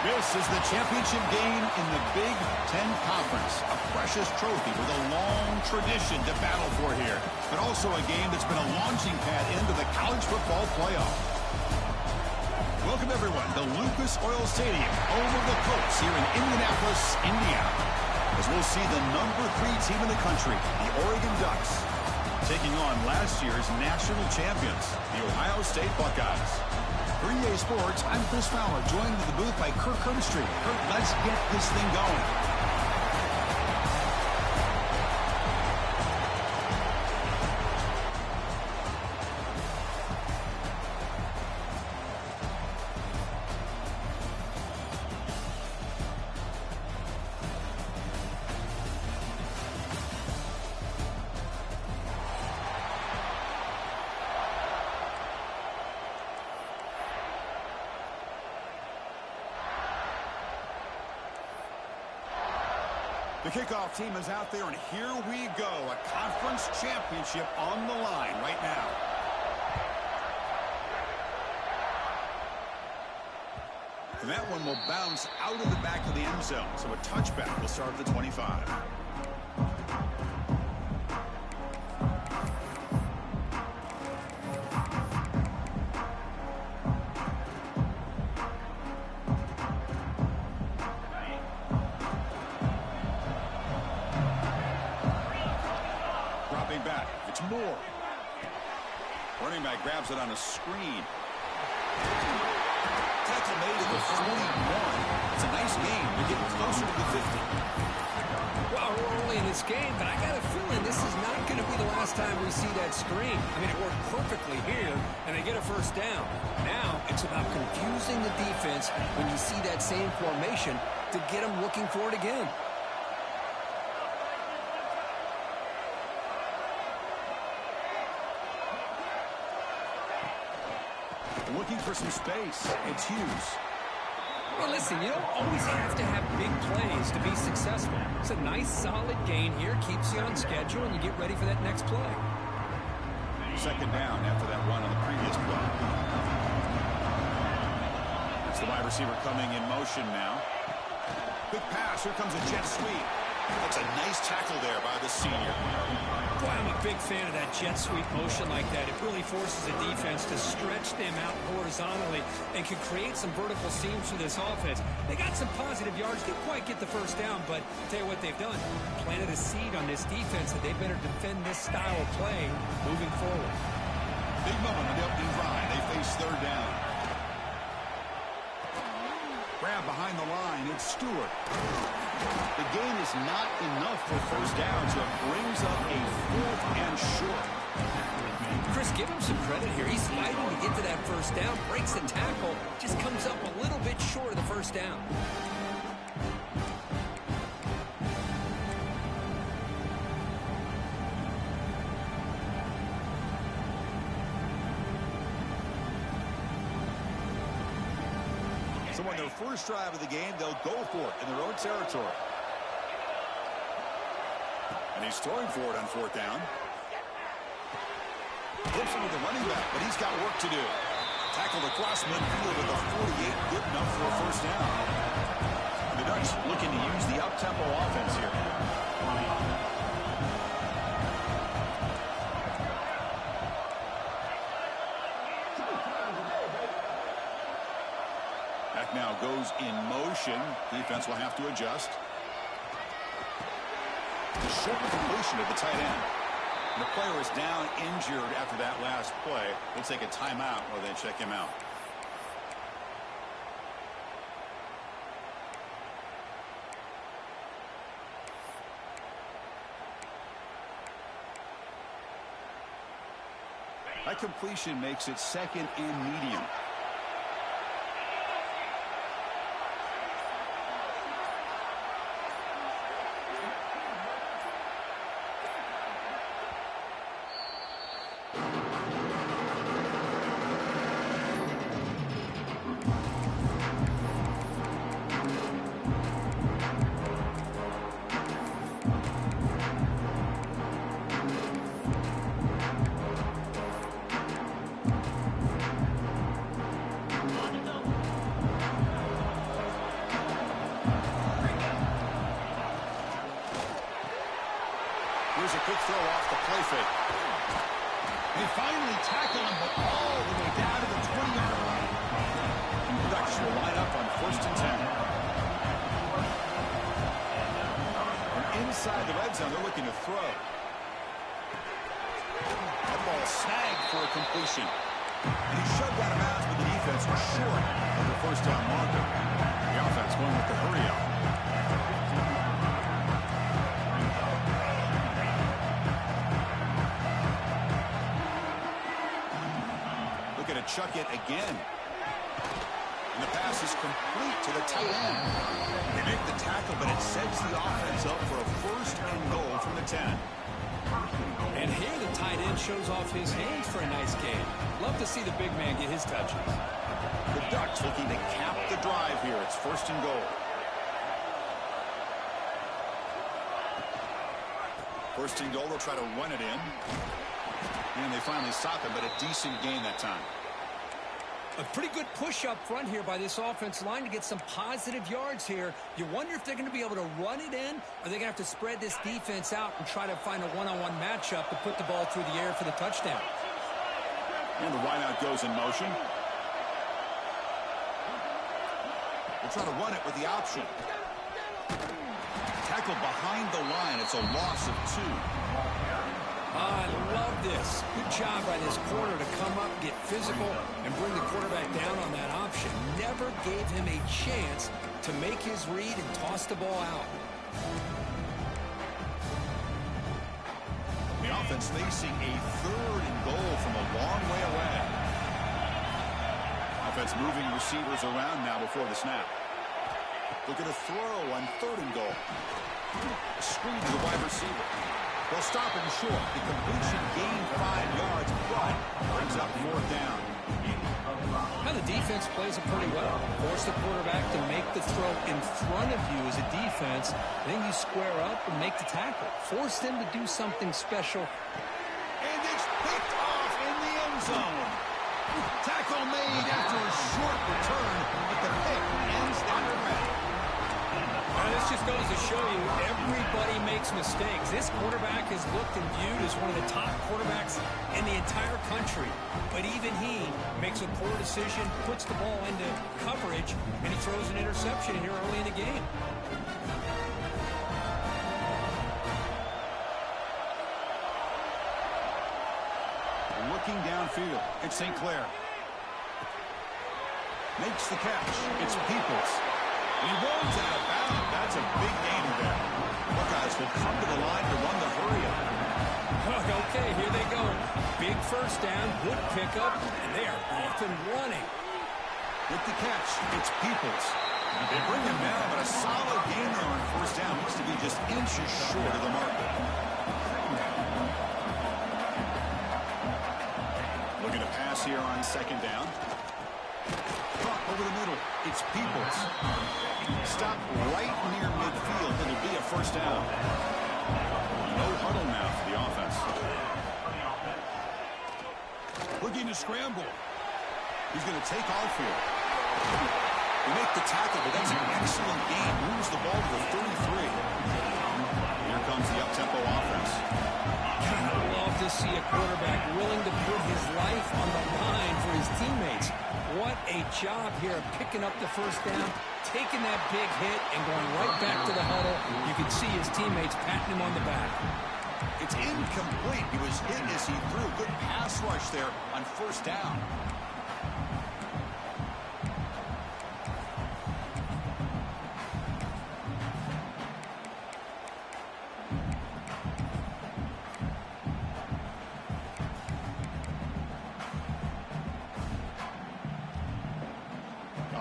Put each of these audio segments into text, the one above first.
This is the championship game in the Big Ten Conference. A precious trophy with a long tradition to battle for here. But also a game that's been a launching pad into the college football playoff. Welcome, everyone, to Lucas Oil Stadium, home of the Colts here in Indianapolis, Indiana. As we'll see the number 3 team in the country, the Oregon Ducks, taking on last year's national champions, the Ohio State Buckeyes. For EA Sports, I'm Chris Fowler, joined in the booth by Kirk Herbstreit. Kirk, let's get this thing going. The kickoff team is out there, and here we go. A conference championship on the line right now. And that one will bounce out of the back of the end zone. So a touchback will start at the 25. Back. It's Moore. Running back grabs it on a screen. Tackle made at the 41. It's a nice game. They're getting closer to the 50. Well, we're early in this game, but I got a feeling this is not going to be the last time we see that screen. I mean, it worked perfectly here, and they get a first down. Now, it's about confusing the defense when you see that same formation to get them looking for it again. Looking for some space. It's Hughes. Well, listen, you don't always have to have big plays to be successful. It's a nice, solid gain here. Keeps you on schedule, and you get ready for that next play. Second down after that run on the previous play. That's the wide receiver coming in motion now. Big pass. Here comes a jet sweep. That's a nice tackle there by the senior. Boy, I'm a big fan of that jet sweep motion like that. It really forces a defense to stretch them out horizontally and can create some vertical seams for this offense. They got some positive yards. Didn't quite get the first down, but I'll tell you what they've done. Planted a seed on this defense that they better defend this style of play moving forward. Big moment in the opening drive. They face third down. Grab behind the line. It's Stewart. The gain is not enough for first down, so it brings up a 4th and short. Chris, give him some credit here. He's fighting to get to that first down, breaks the tackle, just comes up a little bit short of the first down. So on their first drive of the game, they'll go for it in their own territory. And he's throwing for it on 4th down. Flips into the running back, but he's got work to do. Tackled across midfield at the 48, good enough for a first down. The Ducks looking to use the up-tempo offense here. Now goes in motion. Defense will have to adjust. The short completion of the tight end. The player is down injured after that last play. We'll take a timeout while they check him out. That completion makes it 2nd and medium. inside the red zone. They're looking to throw. That ball snagged for a completion. And he shoved out of bounds, but the defense was short of the first down marker. The offense going with the hurry up. Looking to chuck it again. And the pass is complete to the tight end. They make the tackle, but it sets the offense up for a first and goal from the 10. And here the tight end shows off his hands for a nice game. Love to see the big man get his touches. The Ducks looking to cap the drive here. It's first and goal. First and goal, they'll try to run it in. And they finally stop it, but a decent gain that time. A pretty good push up front here by this offensive line to get some positive yards here. You wonder if they're going to be able to run it in, or they're going to have to spread this defense out and try to find a one-on-one matchup to put the ball through the air for the touchdown. And the wideout goes in motion. We'll try to run it with the option. Tackle behind the line. It's a loss of 2. I love this. Good job by this corner to come up, get physical, and bring the quarterback down on that option. Never gave him a chance to make his read and toss the ball out. The offense facing a third and goal from a long way away. Offense moving receivers around now before the snap. Looking to throw on third and goal. Screen to the wide receiver. They'll stop him short. The completion gained 5 yards, but brings up 4th down. Now the defense plays it pretty well. Force the quarterback to make the throw in front of you as a defense. Then you square up and make the tackle. Force them to do something special. And it's picked off in the end zone. Tackle made after a short return, but the pick ends that round. This just goes to show you everybody makes mistakes. This quarterback is looked and viewed as one of the top quarterbacks in the entire country. But even he makes a poor decision, puts the ball into coverage, and he throws an interception here early in the game. Looking downfield, it's St. Clair. Makes the catch. It's Peoples. And he rolls out of bounds. That's a big gain there. Buckeyes will come to the line to run the hurry-up. Okay, here they go. Big first down, good pickup, and they are off and running. With the catch, it's Peoples. They bring him down, but a solid gain there on first down. Looks to be just inches short of the marker. Looking to pass here on second down. Over the middle, it's Peoples. Stop right near midfield. It'll be a first down. No huddle now for the offense. Looking to scramble. He's going to take off here. They make the tackle, but that's an excellent gain. Moves the ball to the 33. Here comes the up-tempo offense. I love to see a quarterback willing to put his life on the line for his teammates. What a job here of picking up the first down, taking that big hit, and going right back to the huddle. You can see his teammates patting him on the back. It's incomplete. He was hit as he threw. Good pass rush there on first down.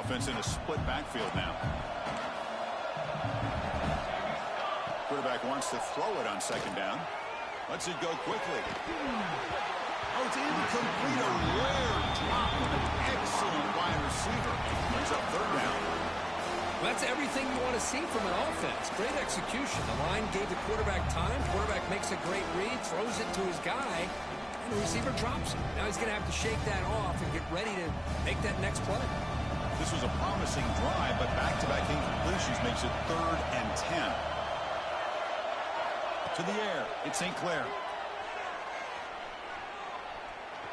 Offense in a split backfield now. Quarterback wants to throw it on second down. Lets it go quickly. Oh, it's incomplete. A rare drop from an excellent wide receiver. Brings up third down. Well, that's everything you want to see from an offense. Great execution. The line gave the quarterback time. Quarterback makes a great read, throws it to his guy, and the receiver drops it. Now he's going to have to shake that off and get ready to make that next play. This was a promising drive, but back-to-back incompletions makes it 3rd and 10. To the air, it's St. Clair.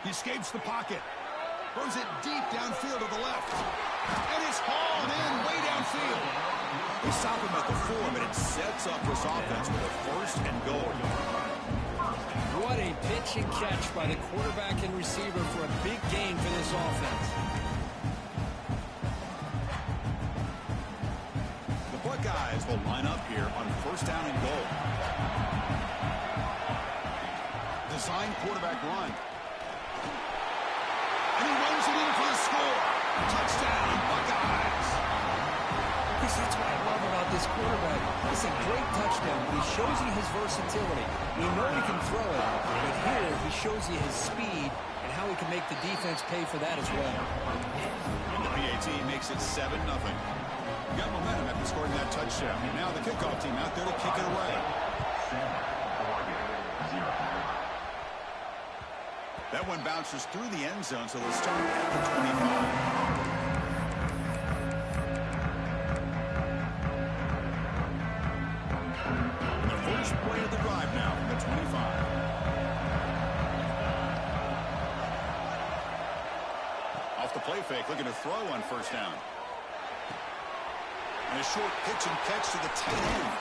He escapes the pocket. Throws it deep downfield to the left. And it's hauled in way downfield. They stop him at the 4, but it sets up this offense with a 1st and goal. What a pitch and catch by the quarterback and receiver for a big gain for this offense. The Buckeyes will line up here on 1st down and goal. Design quarterback run. And he runs it in for the score. Touchdown, Buckeyes. Chris, that's what I love about this quarterback. It's a great touchdown, but he shows you his versatility. We know he can throw it, but here he shows you his speed and how he can make the defense pay for that as well. And the PAT makes it 7-0. Got momentum after scoring that touchdown. Now the kickoff team out there to kick it away. That one bounces through the end zone, so they'll start at the 25. First play of the drive now from the 25. Off the play fake, looking to throw on 1st down. And a short pitch and catch to the tight end.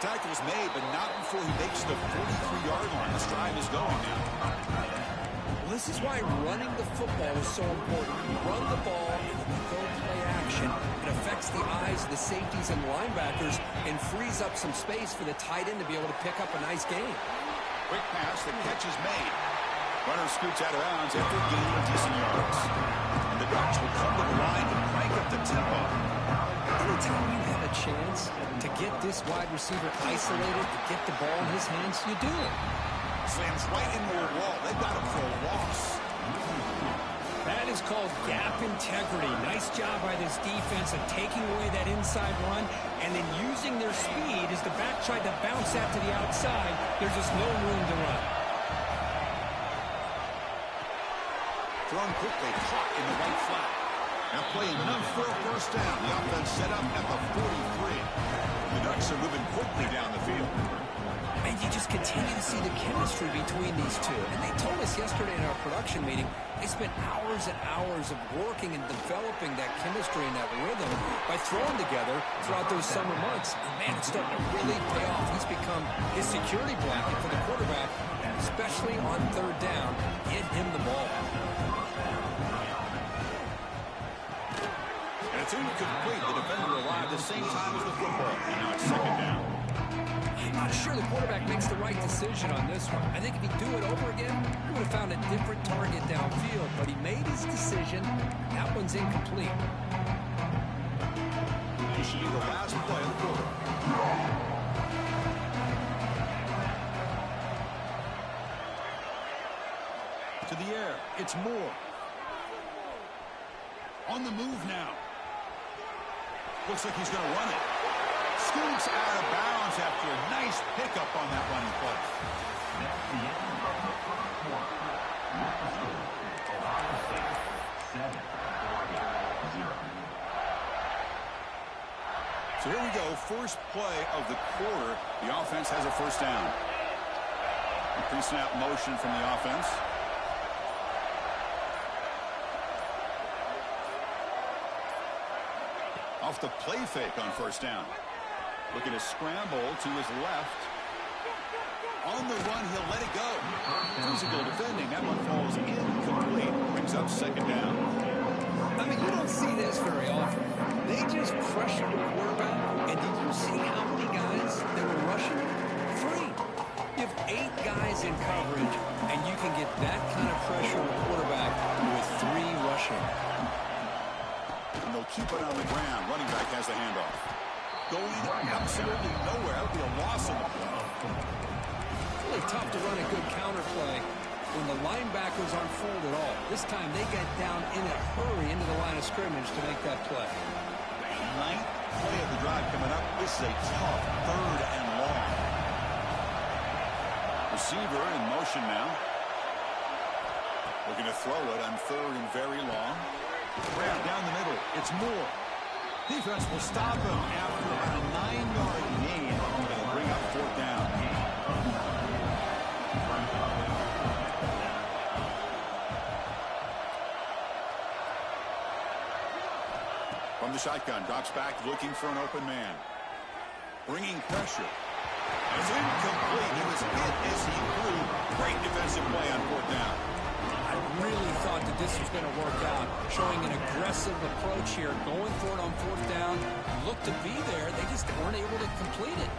Tackle's made, but not before he makes the 43-yard line. The drive is going now. Well, this is why running the football is so important. You run the ball and then you go play action. It affects the eyes of the safeties and linebackers and frees up some space for the tight end to be able to pick up a nice gain. Quick pass, the catch is made. Runner scoots out of bounds after gaining decent yards. And the Ducks will come to the line to crank up the tempo. Anytime you have a chance to get this wide receiver isolated, to get the ball in his hands, you do it. Slams right into a wall. They've got him for a loss. That is called gap integrity. Nice job by this defense of taking away that inside run and then using their speed as the back tried to bounce that to the outside. There's just no room to run. Thrown quickly, caught in the right flat. Now playing enough for a 1st down. The offense set up at the 43. The Ducks are moving quickly down the field. And you just continue to see the chemistry between these two. And they told us yesterday in our production meeting, they spent hours and hours of working and developing that chemistry and that rhythm by throwing together throughout those summer months. And man, it's starting to really pay off. He's become his security blanket for the quarterback, especially on 3rd down. Get him the ball. And it's incomplete. The defender arrived at the same time as the football. And now it's 2nd down. I'm not sure the quarterback makes the right decision on this one. I think if he'd do it over again, he would have found a different target downfield. But he made his decision. That one's incomplete. This should be the last play of the quarter. To the air. It's Moore. On the move now. Looks like he's going to run it. Scoots out of bounds after a nice pickup on that running play. So here we go, first play of the quarter. The offense has a 1st down. A pre-snap motion from the offense. Off the play fake on 1st down. Looking to scramble to his left. On the run, he'll let it go. Physical defending. That one falls incomplete. Brings up 2nd down. I mean, you don't see this very often. They just pressure the quarterback. And did you see how many guys they were rushing? 3. You have 8 guys in coverage, and you can get that kind of pressure on the quarterback with 3 rushing. And they'll keep it on the ground. Running back has the handoff. Going absolutely nowhere. That would be a loss of the play. Really tough to run a good counter play when the linebackers aren't fooled at all. This time they get down in a hurry into the line of scrimmage to make that play. 9th play of the drive coming up. This is a tough 3rd and long. Receiver in motion now. Looking to throw it on 3rd and very long. Grab down the middle. It's Moore. Defense will stop him after about a 9-yard gain. They'll bring up 4th down. From the shotgun, drops back looking for an open man. Bringing pressure. It's incomplete. He was hit as he threw. Great defensive play on fourth down. I really thought that this was going to work out, showing an aggressive approach here, going for it on fourth down. Looked to be there. They just weren't able to complete it.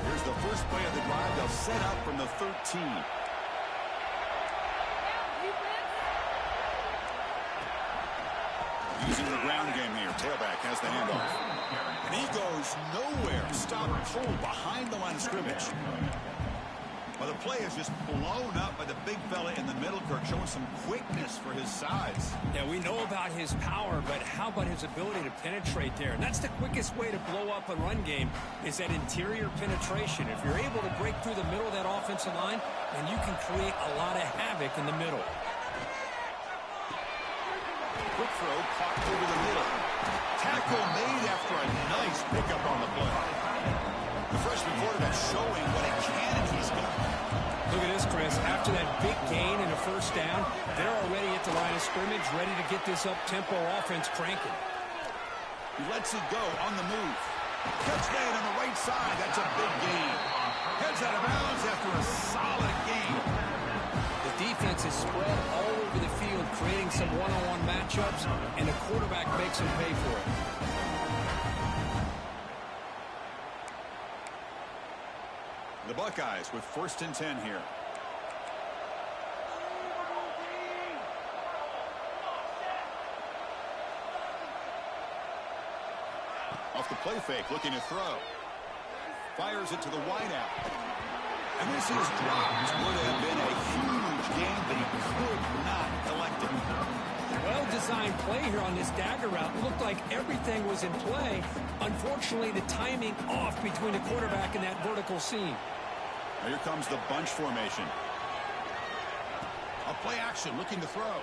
Here's the first play of the drive. They'll set up from the 13. Using the ground game here. Tailback has the handoff. And he goes nowhere. Stop pulled behind the line of scrimmage. Well, the play is just blown up by the big fella in the middle, Kirk, showing some quickness for his size. Yeah, we know about his power, but how about his ability to penetrate there? And that's the quickest way to blow up a run game is that interior penetration. If you're able to break through the middle of that offensive line, then you can create a lot of havoc in the middle. Quick throw caught over the middle. Tackle made after a nice pickup on the play. The freshman quarterback showing what a cannon he's got. Look at this, Chris. After that big gain and a first down, they're already at the line of scrimmage, ready to get this up-tempo offense cranking. He lets it go on the move. Catch made on the right side. That's a big gain. Heads out of bounds after a solid gain. The defense is spread all over the field, creating some one-on-one matchups, and the quarterback makes them pay for it. The Buckeyes with 1st and 10 here. Off the play fake, looking to throw. Fires it to the wideout. And this is dropped. Would have been a huge game, but he could not collect it. Well-designed play here on this dagger route. It looked like everything was in play. Unfortunately, the timing off between the quarterback and that vertical seam. Now here comes the bunch formation. A play action, looking to throw.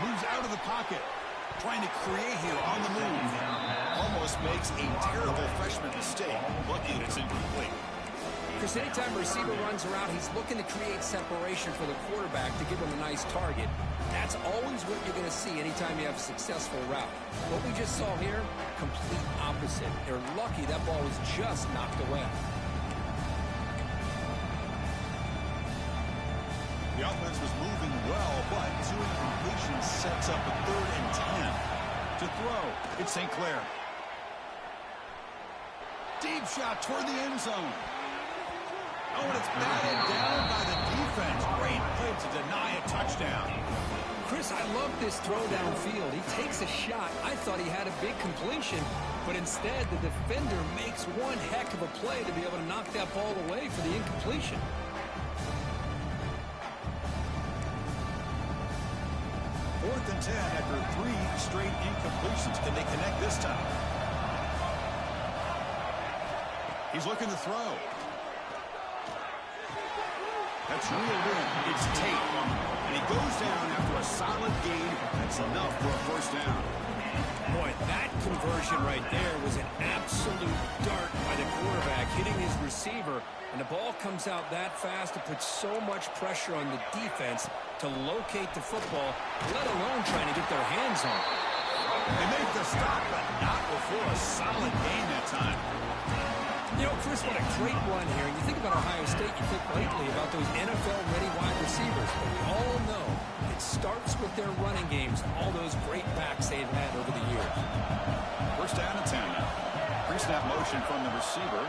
Moves out of the pocket. Trying to create here on the move. Almost makes a terrible freshman mistake. Lucky it's incomplete. Because anytime a receiver runs around, he's looking to create separation for the quarterback to give him a nice target. That's always what you're going to see anytime you have a successful route. What we just saw here, complete opposite. They're lucky that ball was just knocked away. The offense was moving well, but 2 incompletions sets up a 3rd and 10. To throw, it's St. Clair. Deep shot toward the end zone. Oh, and it's batted down by the defense. Great play to deny a touchdown. Chris, I love this throw downfield. He takes a shot. I thought he had a big completion, but instead the defender makes one heck of a play to be able to knock that ball away for the incompletion. 4th and 10 after 3 straight incompletions. Can they connect this time? He's looking to throw. That's reeled in. It's Tate. And he goes down after a solid gain. That's enough for a first down. Boy, that conversion right there was an absolute dart by the quarterback, hitting his receiver. And the ball comes out that fast to put so much pressure on the defense to locate the football, let alone trying to get their hands on it. They make the stop, but not before a solid gain that time. You know, Chris, what a great run here. And you think about Ohio State, you think lately about those NFL-ready wide receivers. But we all know it starts with their running games, all those great backs they've had over the years. First down and 10 now. Pre-snap motion from the receiver.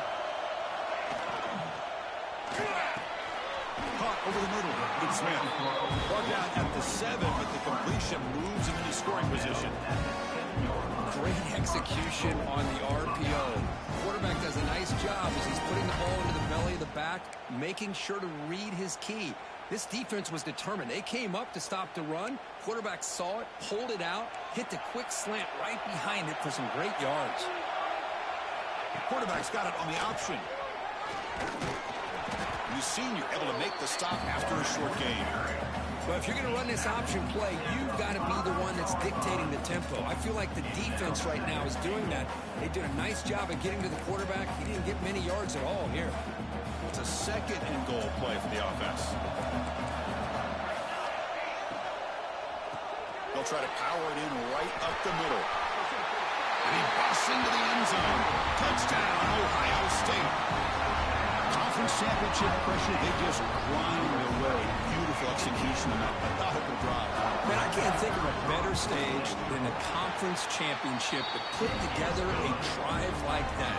Caught over the middle. It's Smith. Brought down at the 7, but the completion moves into the scoring position. Great execution on the RPO. Quarterback does a nice job as he's putting the ball into the belly of the back, making sure to read his key. This defense was determined. They came up to stop the run. Quarterback saw it, pulled it out, hit the quick slant right behind it for some great yards. Quarterback's got it on the option. The senior able to make the stop after a short gain. Well, if you're going to run this option play, you've got to be the one that's dictating the tempo. I feel like the defense right now is doing that. They did a nice job of getting to the quarterback. He didn't get many yards at all here. It's a second and goal play for the offense. They'll try to power it in right up the middle. And he busts into the end zone. Touchdown, Ohio State. Conference championship pressure, they just grind away. Beautiful execution on that methodical drive. Man, I can't think of a better stage than the conference championship to put together a drive like that.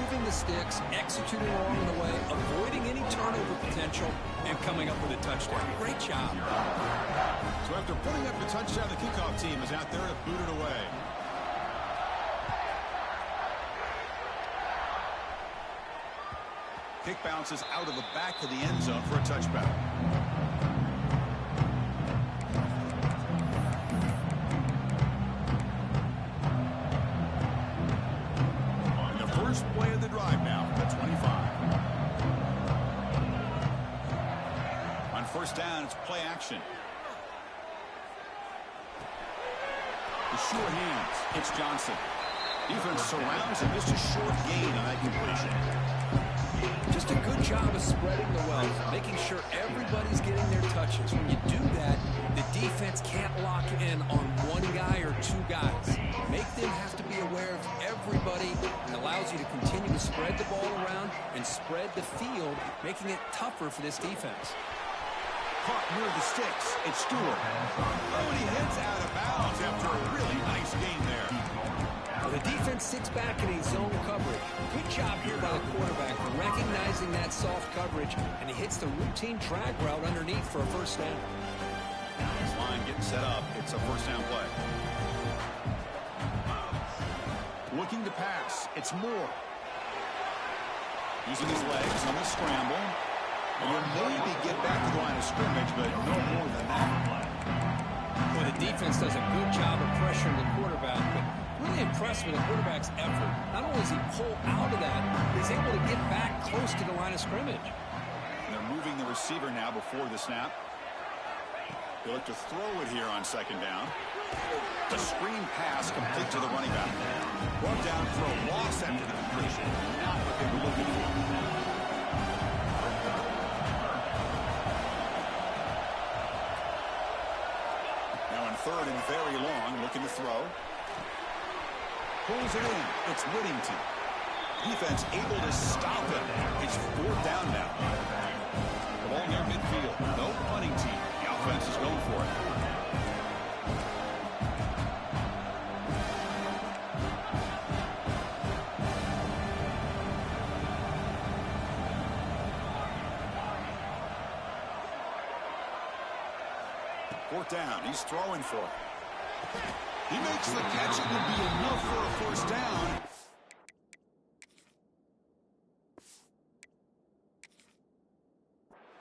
Moving the sticks, executing along the way, avoiding any turnover potential, and coming up with a touchdown. Great job. So after putting up the touchdown, the kickoff team is out there to boot it away. Kick bounces out of the back of the end zone for a touchback. And the first play of the drive now, the 25. On first down, it's play action. The short hands. It's Johnson. Defense surrounds him. Just a short gain on that completion. Just a good job of spreading the wealth, making sure everybody's getting their touches. When you do that, the defense can't lock in on one guy or two guys. Make them have to be aware of everybody, and allows you to continue to spread the ball around and spread the field, making it tougher for this defense. Caught near the sticks. It's Stewart. Oh, and he heads out of bounds after a really nice gain there. The defense sits back in a zone coverage. Good job here by the quarterback recognizing that soft coverage, and he hits the routine drag route underneath for a first down. This line getting set up. It's a first down play. Looking to pass. It's Moore. Using his legs on the scramble. And will maybe get back to the line of scrimmage, but no more than that. Well, the defense does a good job of pressuring the quarterback, but really impressed with the quarterback's effort. Not only does he pull out of that, but he's able to get back close to the line of scrimmage. And they're moving the receiver now before the snap. They look to throw it here on second down. The screen pass complete to the running back. Brought down for a loss after the completion. Not what they were looking for. Third and very long, looking to throw. Pulls it in. It's Whittington. Defense able to stop him. It's fourth down now. The ball near midfield. No punting team. The offense is going for it. Fourth down. He's throwing for it. He makes the catch. It would be enough for a first down.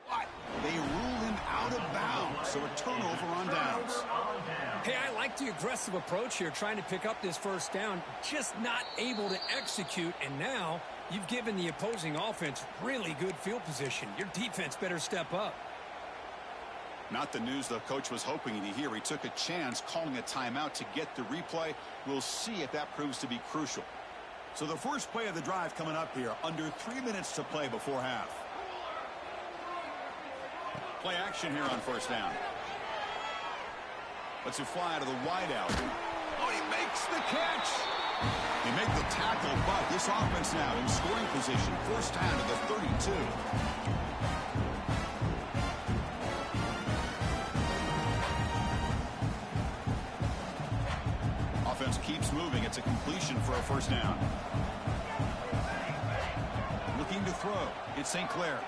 What? They rule him out of bounds. So a turnover on downs. Hey, I like the aggressive approach here, trying to pick up this first down. Just not able to execute. And now you've given the opposing offense really good field position. Your defense better step up. Not the news the coach was hoping to hear. He took a chance calling a timeout to get the replay. We'll see if that proves to be crucial. So the first play of the drive coming up here. Under 3 minutes to play before half. Play action here on first down. Lets it fly to the wideout. Oh, he makes the catch. He made the tackle, but this offense now in scoring position. First down to the 32. Offense keeps moving. It's a completion for a first down. Looking to throw. It's St. Clair.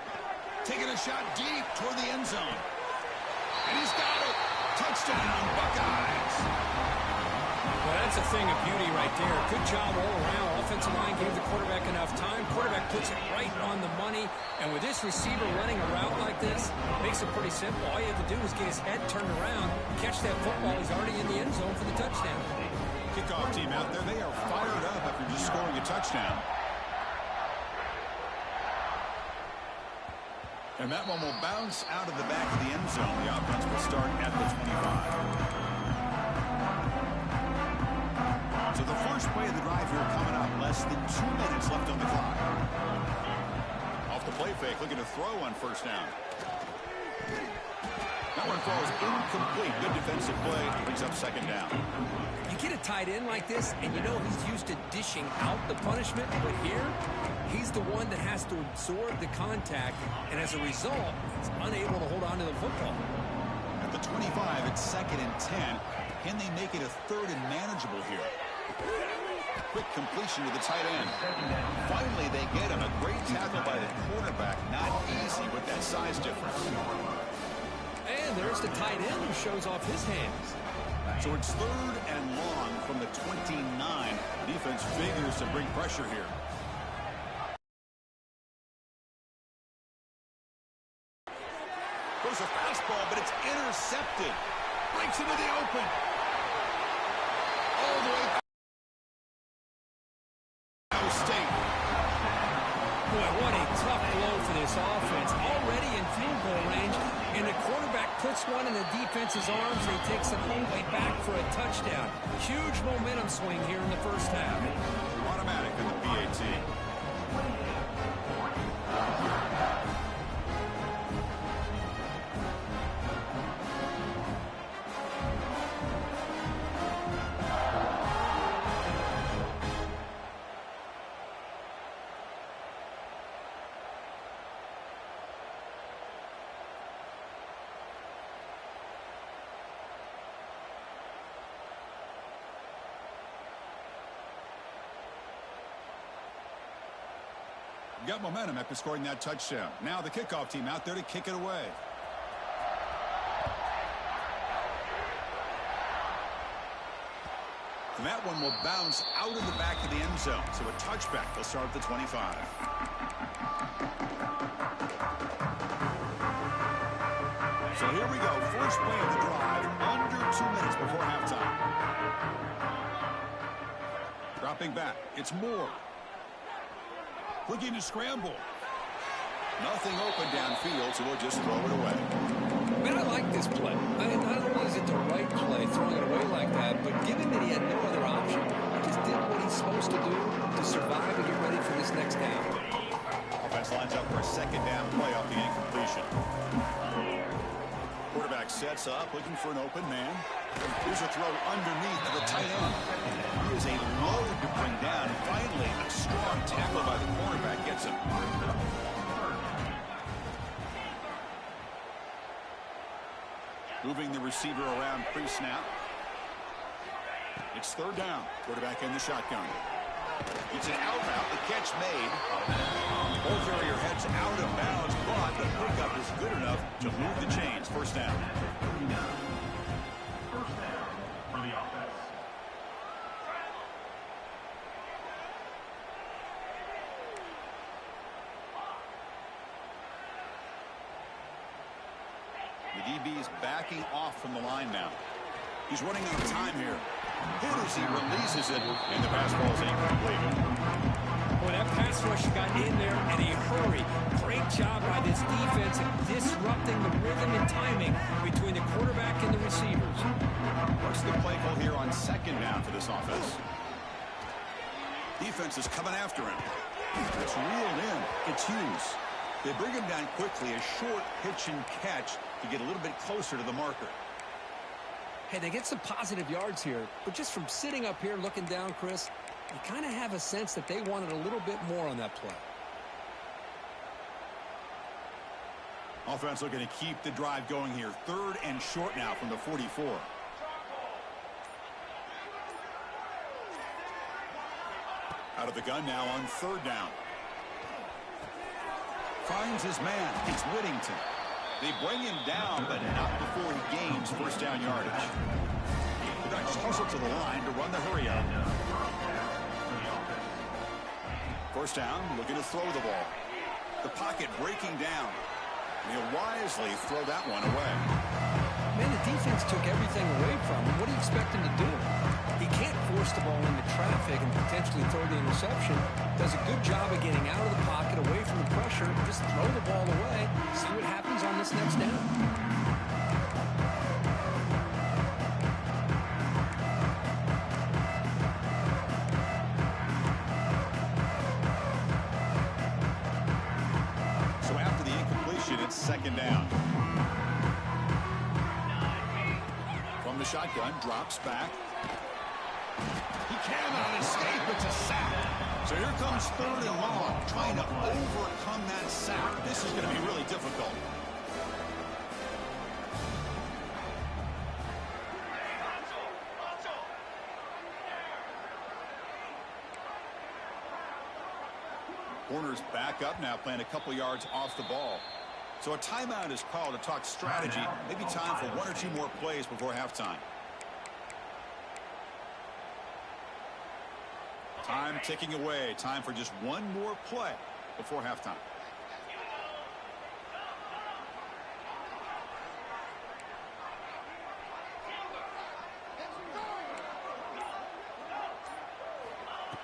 Taking a shot deep toward the end zone. And he's got it. Touchdown, Buckeyes. Well, that's a thing of beauty right there. Good job all around. Offensive line gave the quarterback enough time. Quarterback puts it right on the money. And with this receiver running a route like this, makes it pretty simple. All you have to do is get his head turned around, catch that football. He's already in the end zone for the touchdown. Kickoff team out there. They are fired up after just scoring a touchdown. And that one will bounce out of the back of the end zone. The offense will start at the 25. So the first play of the drive here coming up. Less than 2 minutes left on the clock. Off the play fake, looking to throw on first down. That one throws incomplete. Good defensive play. Brings up second down. You get a tight end like this, and you know he's used to dishing out the punishment, but here, he's the one that has to absorb the contact, and as a result, he's unable to hold on to the football. At the 25, it's 2nd and 10. Can they make it a 3rd and manageable here? Quick completion to the tight end. Finally, they get him. A great tackle by the quarterback. Not easy with that size difference. And there's the tight end who shows off his hands. So it's 3rd and long from the 29. Defense figures to bring pressure here. Goes a fastball, but it's intercepted. Breaks into the open. All the way. State. Boy, what a tough blow for this offense. Already in field goal range, and the quarterback puts one in the defense's arms, and he takes it all the way back for a touchdown. Huge momentum swing here in the first half. Automatic in the PAT. Got momentum after scoring that touchdown. Now the kickoff team out there to kick it away. And that one will bounce out of the back of the end zone. So a touchback. They'll start at the 25. So here we go. First play of the drive. Under 2 minutes before halftime. Dropping back. It's Moore. Looking to scramble. Nothing open downfield, so we'll just throw it away. Man, I like this play. I mean, not only is it the right play, throwing it away like that, but given that he had no other option, he just did what he's supposed to do to survive and get ready for this next down. Offense lines up for a second down play off the incompletion. Quarterback sets up, looking for an open man. Here's a throw underneath to the tight end. He is a load to bring down. Finally, a strong tackle by the cornerback gets him. Moving the receiver around pre-snap. It's 3rd down. Quarterback in the shotgun. It's an out route. The catch made. Ball carrier heads out of bounds, but the pickup is good enough to move the chains. First down. The DB is backing off from the line now. He's running out of time here. Hit as he releases it, and the pass ball is incomplete. Well, that pass rush got in there in a hurry. Great job by this defense of disrupting the rhythm and timing between the quarterback and the receivers. What's the play call here on second down for this offense? Defense is coming after him. It's reeled in. It's Hughes. They bring him down quickly, a short pitch and catch to get a little bit closer to the marker. Hey, they get some positive yards here, but just from sitting up here looking down, Chris, you kind of have a sense that they wanted a little bit more on that play. Offense looking to keep the drive going here. 3rd and short now from the 44. Out of the gun now on 3rd down. Finds his man. It's Whittington. They bring him down, but not before he gains first down yardage. The Ducks hustle to the line to run the hurry up. First down, looking to throw the ball. The pocket breaking down. He'll wisely throw that one away. Man, the defense took everything away from him. What do you expect him to do? He can't force the ball into traffic and potentially throw the interception. Does a good job of getting out of the pocket, away from the pressure. Just throw the ball away. See what happens on this next down. completion. It's second down. From the shotgun, drops back. He cannot escape. It's a sack. So here comes third and long, trying to overcome that sack. This is going to be really difficult. Corner's back up now, playing a couple yards off the ball. So a timeout is called to talk strategy. Maybe time for one or two more plays before halftime. Time ticking away. Time for just one more play before halftime.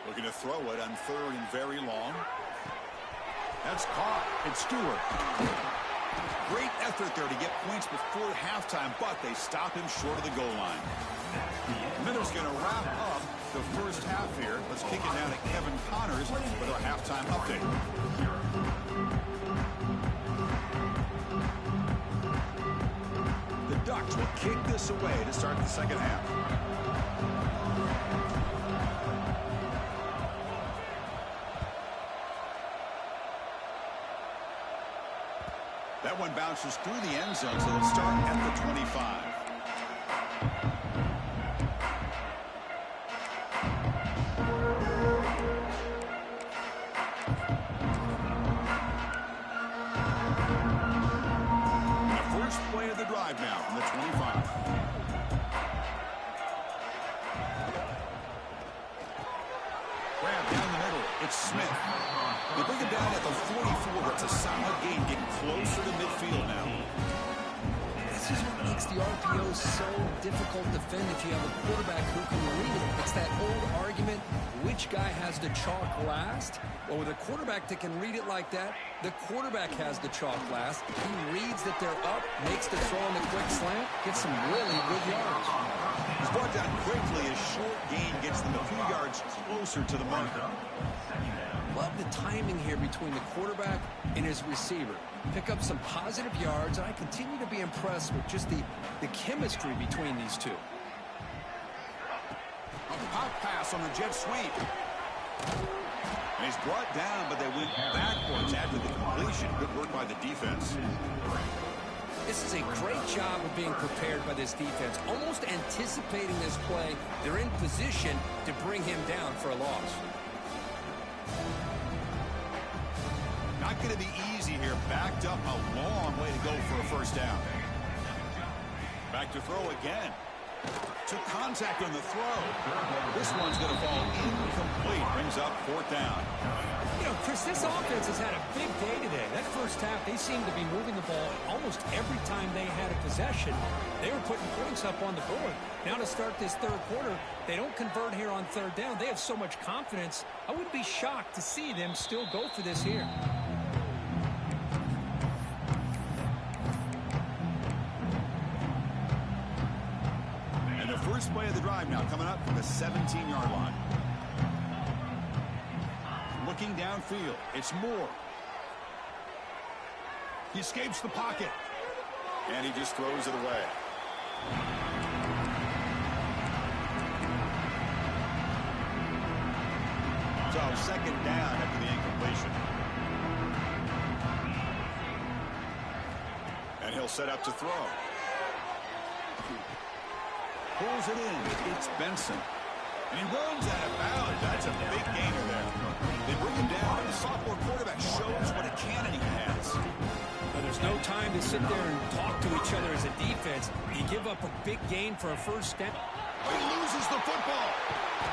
Looking to throw it on third and very long. That's caught. It's Stewart. Great effort there to get points before halftime, but they stop him short of the goal line. Miller's going to wrap up the first half here. Let's kick it down to Kevin Connors with our halftime update. The Ducks will kick this away to start the second half. That one bounces through the end zone, so it'll start at the 25. The first play of the drive now from the 25. Grab down the middle. It's Smith. They bring him down at the 44. It's a solid gain, getting closer to midfield now. This is what makes the RPO so difficult to defend if you have a quarterback who can read it. It's that old argument, which guy has the chalk last? Well, with a quarterback that can read it like that, the quarterback has the chalk last. He reads that they're up, makes the throw on the quick slant, gets some really good yards. He's brought down quickly. A short gain gets them a few yards closer to the marker. Love the timing here between the quarterback and his receiver. Pick up some positive yards, and I continue to be impressed with just the chemistry between these two. A pop pass on the jet sweep. And he's brought down, but they went backwards after the completion. Good work by the defense. This is a great job of being prepared by this defense. Almost anticipating this play, they're in position to bring him down for a loss. Not going to be easy here. Backed up a long way to go for a first down. Back to throw again. Took contact on the throw. This one's going to fall incomplete. Brings up fourth down. You know, Chris, this offense has had a big day today. That first half, they seemed to be moving the ball almost every time they had a possession. They were putting points up on the board. Now to start this third quarter, they don't convert here on third down. They have so much confidence. I would be shocked to see them still go for this here. First play of the drive now coming up from the 17-yard line. Looking downfield. It's Moore. He escapes the pocket. And he just throws it away. So second down after the incompletion. And he'll set up to throw. Pulls it in. It's Benson. And he runs out of bounds. That's a big gainer there. They bring him down. The sophomore quarterback shows what a cannon he has. Well, there's no time to sit there and talk to each other as a defense. You give up a big gain for a first down. He loses the football.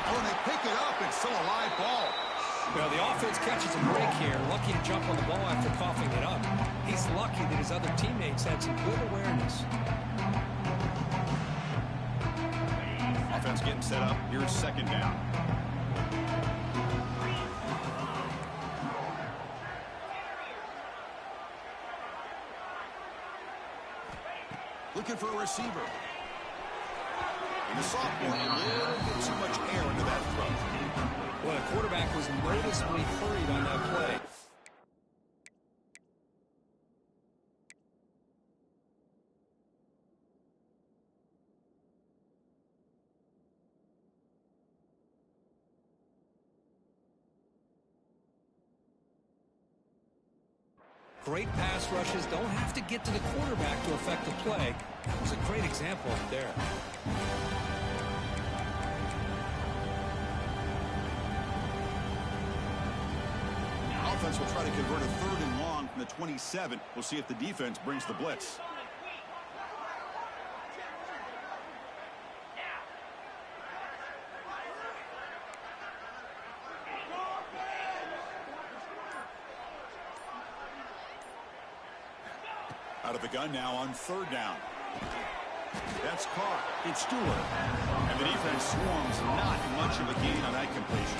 Oh, and they pick it up. It's still a live ball. Well, the offense catches a break here. Lucky to jump on the ball after coughing it up. He's lucky that his other teammates had some good awareness. Offense getting set up. Here's second down. Looking for a receiver. And the sophomore, a little bit too much air into that throw. Well, the quarterback was noticeably hurried on that play. Great pass rushes don't have to get to the quarterback to affect the play. That was a great example there. Offense will try to convert a 3rd and long from the 27. We'll see if the defense brings the blitz. Out of the gun now on 3rd down. That's caught. It's Stewart. And the defense swarms. Not much of a gain on that completion.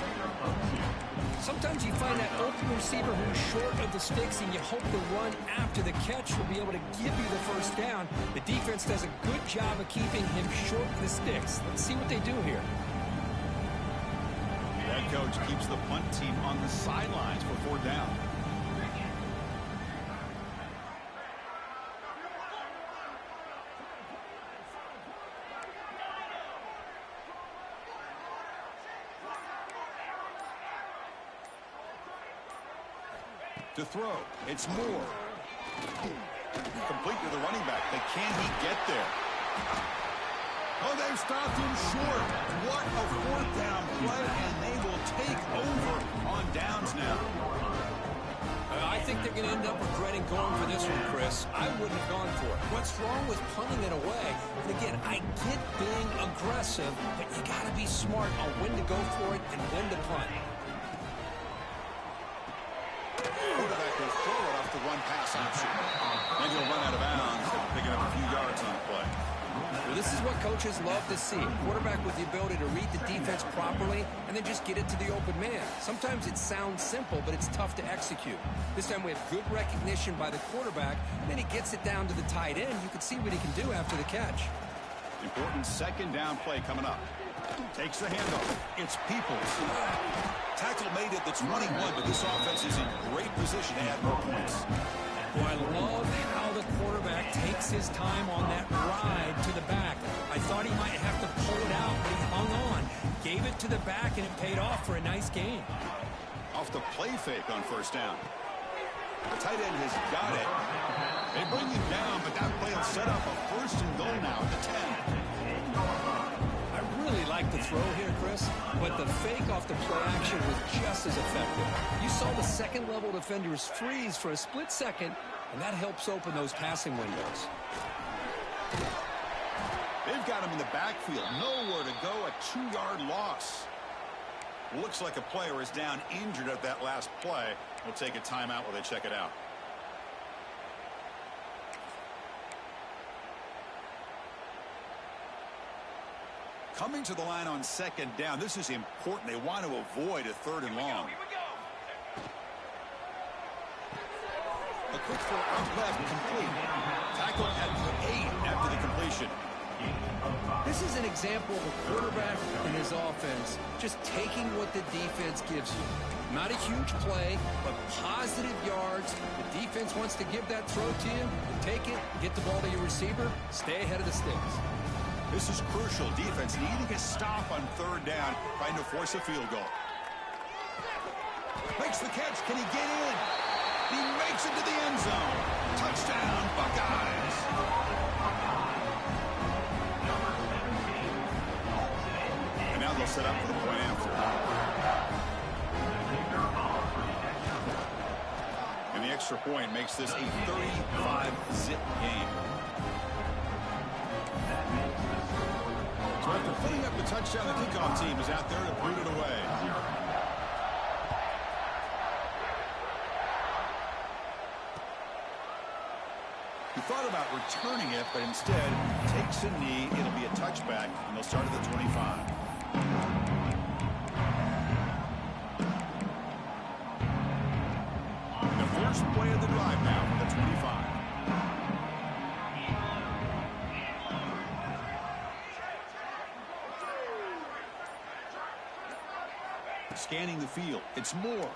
Sometimes you find that open receiver who's short of the sticks, and you hope the run after the catch will be able to give you the 1st down. The defense does a good job of keeping him short of the sticks. Let's see what they do here. The head coach keeps the punt team on the sidelines for 4th down. To throw, it's Moore. Complete to the running back, but can he get there? Oh, they've stopped him short. What a 4th down play, and they will take over on downs now. I think they're going to end up regretting going for this one, Chris. I wouldn't have gone for it. What's wrong with punting it away? And again, I get being aggressive, but you got to be smart on when to go for it and when to punt. Quarterback will throw it off the run-pass option. And he'll run out of bounds, picking up a few yards on the play. Well, this is what coaches love to see. Quarterback with the ability to read the defense properly and then just get it to the open man. Sometimes it sounds simple, but it's tough to execute. This time we have good recognition by the quarterback, and then he gets it down to the tight end. You can see what he can do after the catch. Important 2nd down play coming up. Takes the handoff. It's Peoples. Tackle made at the 21, but this offense is in great position to add more points. Well, I love how the quarterback takes his time on that ride to the back. I thought he might have to pull it out, but he hung on. Gave it to the back, and it paid off for a nice gain. Off the play fake on 1st down. The tight end has got it. They bring him down, but that play will set up a 1st and goal now at the 10. I really like the throw here, Chris, but the fake off the play action was just as effective. You saw the 2nd-level defenders freeze for a split second, and that helps open those passing windows. They've got him in the backfield. Nowhere to go, a 2-yard loss. Looks like a player is down injured at that last play. We'll take a timeout while they check it out. Coming to the line on 2nd down. This is important. They want to avoid a 3rd and long. A quick throw out left, complete. Tackle at the 8 after the completion. This is an example of a quarterback and his offense just taking what the defense gives you. Not a huge play, but positive yards. The defense wants to give that throw to you. You take it, get the ball to your receiver, stay ahead of the sticks. This is crucial. Defense needing a stop on 3rd down, trying to force a field goal. Makes the catch. Can he get in? He makes it to the end zone. Touchdown, Buckeyes. And now they'll set up for the point after. And the extra point makes this a 35-zip game. So after putting up the touchdown, the kickoff team is out there to put it away. He thought about returning it, but instead takes a knee. It'll be a touchback, and they'll start at the 25. The first play of the drive now from the 25. Scanning the field. It's Moore.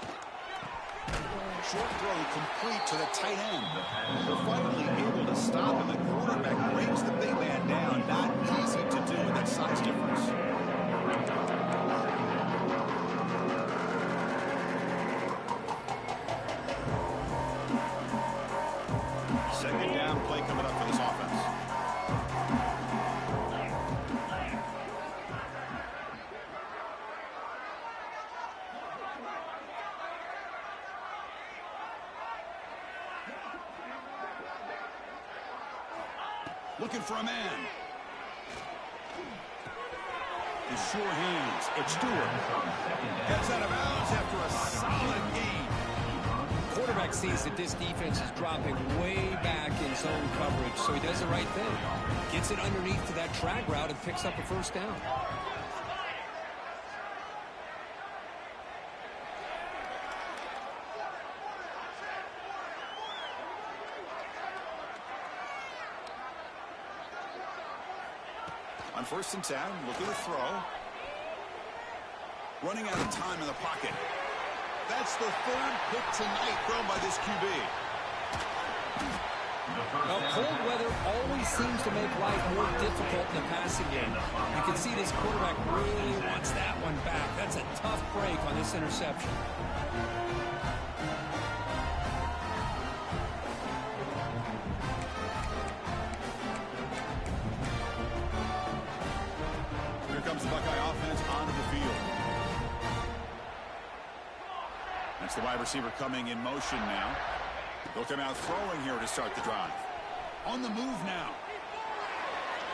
Short throw complete to the tight end. They're finally able to stop him. The quarterback brings the big man down. Not easy to do with that size difference. down play coming up for this offense. Looking for a man. His sure hands. It's Stewart. Gets out of bounds after a solid gain. Quarterback sees that this defense is dropping way back in zone coverage, so he does the right thing. Gets it underneath to that drag route and picks up a first down. On 1st and 10, looking to throw. Running out of time in the pocket. That's the 3rd pick tonight thrown by this QB. Well, cold weather always seems to make life more difficult in the passing game. You can see this quarterback really wants that one back. That's a tough break on this interception. Here comes the Buckeye offense onto the field. That's the wide receiver coming in motion now. They'll come out throwing here to start the drive. On the move now.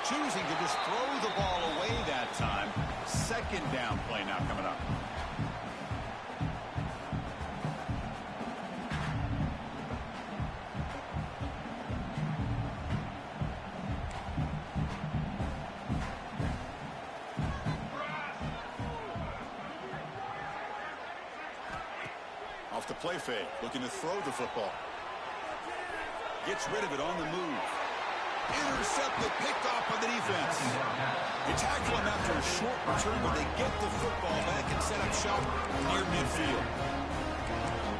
Choosing to just throw the ball away that time. 2nd down play now coming up. Off the play fake, looking to throw the football. Gets rid of it on the move. Intercepted, picked off by the defense. They tackle him after a short return, but they get the football back and set up shop near midfield.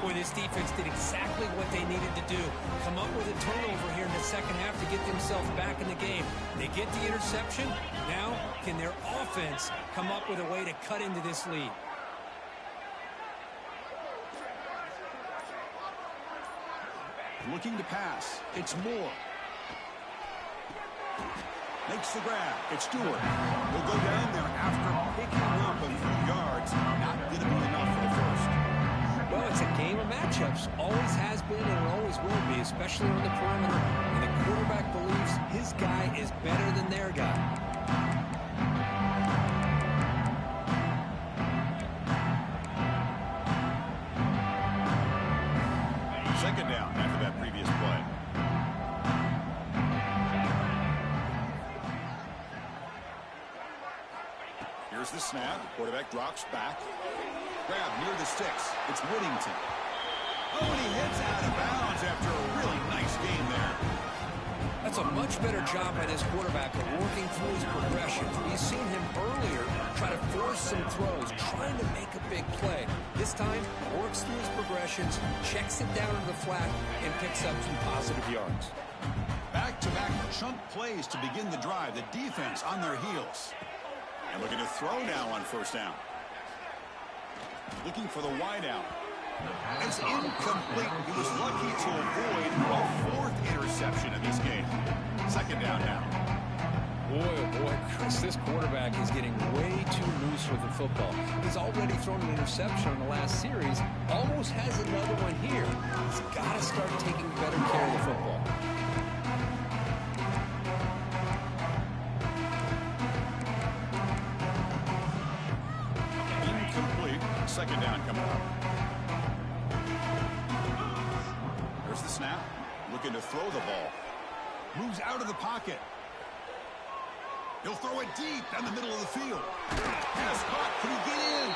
Boy, this defense did exactly what they needed to do. Come up with a turnover here in the 2nd half to get themselves back in the game. They get the interception. Now, can their offense come up with a way to cut into this lead? Looking to pass. It's Moore. Makes the grab. It's Stewart. Will go down there after picking up a few yards. Not going to be enough for the 1st. Well, it's a game of matchups. Always has been and always will be, especially on the perimeter. And the quarterback believes his guy is better than their guy. 2nd down after that previous play. Here's the snap. Quarterback drops back. Grab near the sticks. It's Whittington. Oh, and he heads out of bounds after a really nice game there. That's a much better job by this quarterback of working through his progressions. We've seen him earlier try to force some throws, trying to make a big play. This time, works through his progressions, checks it down to the flat, and picks up some positive yards. Back-to-back chunk plays to begin the drive. The defense on their heels. And looking to throw now on 1st down. Looking for the wide out. It's incomplete. He was lucky to avoid a 4th interception in this game. 2nd down now. Boy, oh boy, Chris, this quarterback is getting way too loose with the football. He's already thrown an interception in the last series. Almost has another one here. He's got to start taking better care of the football. Incomplete. 2nd down coming up. There's the snap. Looking to throw the ball. Moves out of the pocket. He'll throw it deep down the middle of the field. Pass caught. Can he get in?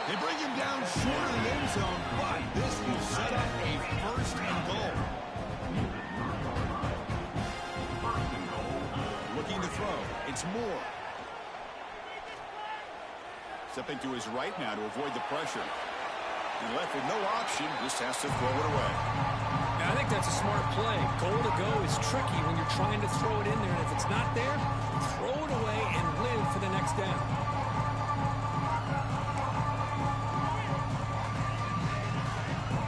They bring him down short of the end zone, but this will set up a 1st and goal. Looking to throw. It's Moore. Stepping to his right now to avoid the pressure. He left with no option, just has to throw it away. Now, I think that's a smart play. Goal to go is tricky when you're trying to throw it in there, and if it's not there, throw it away and live for the next down.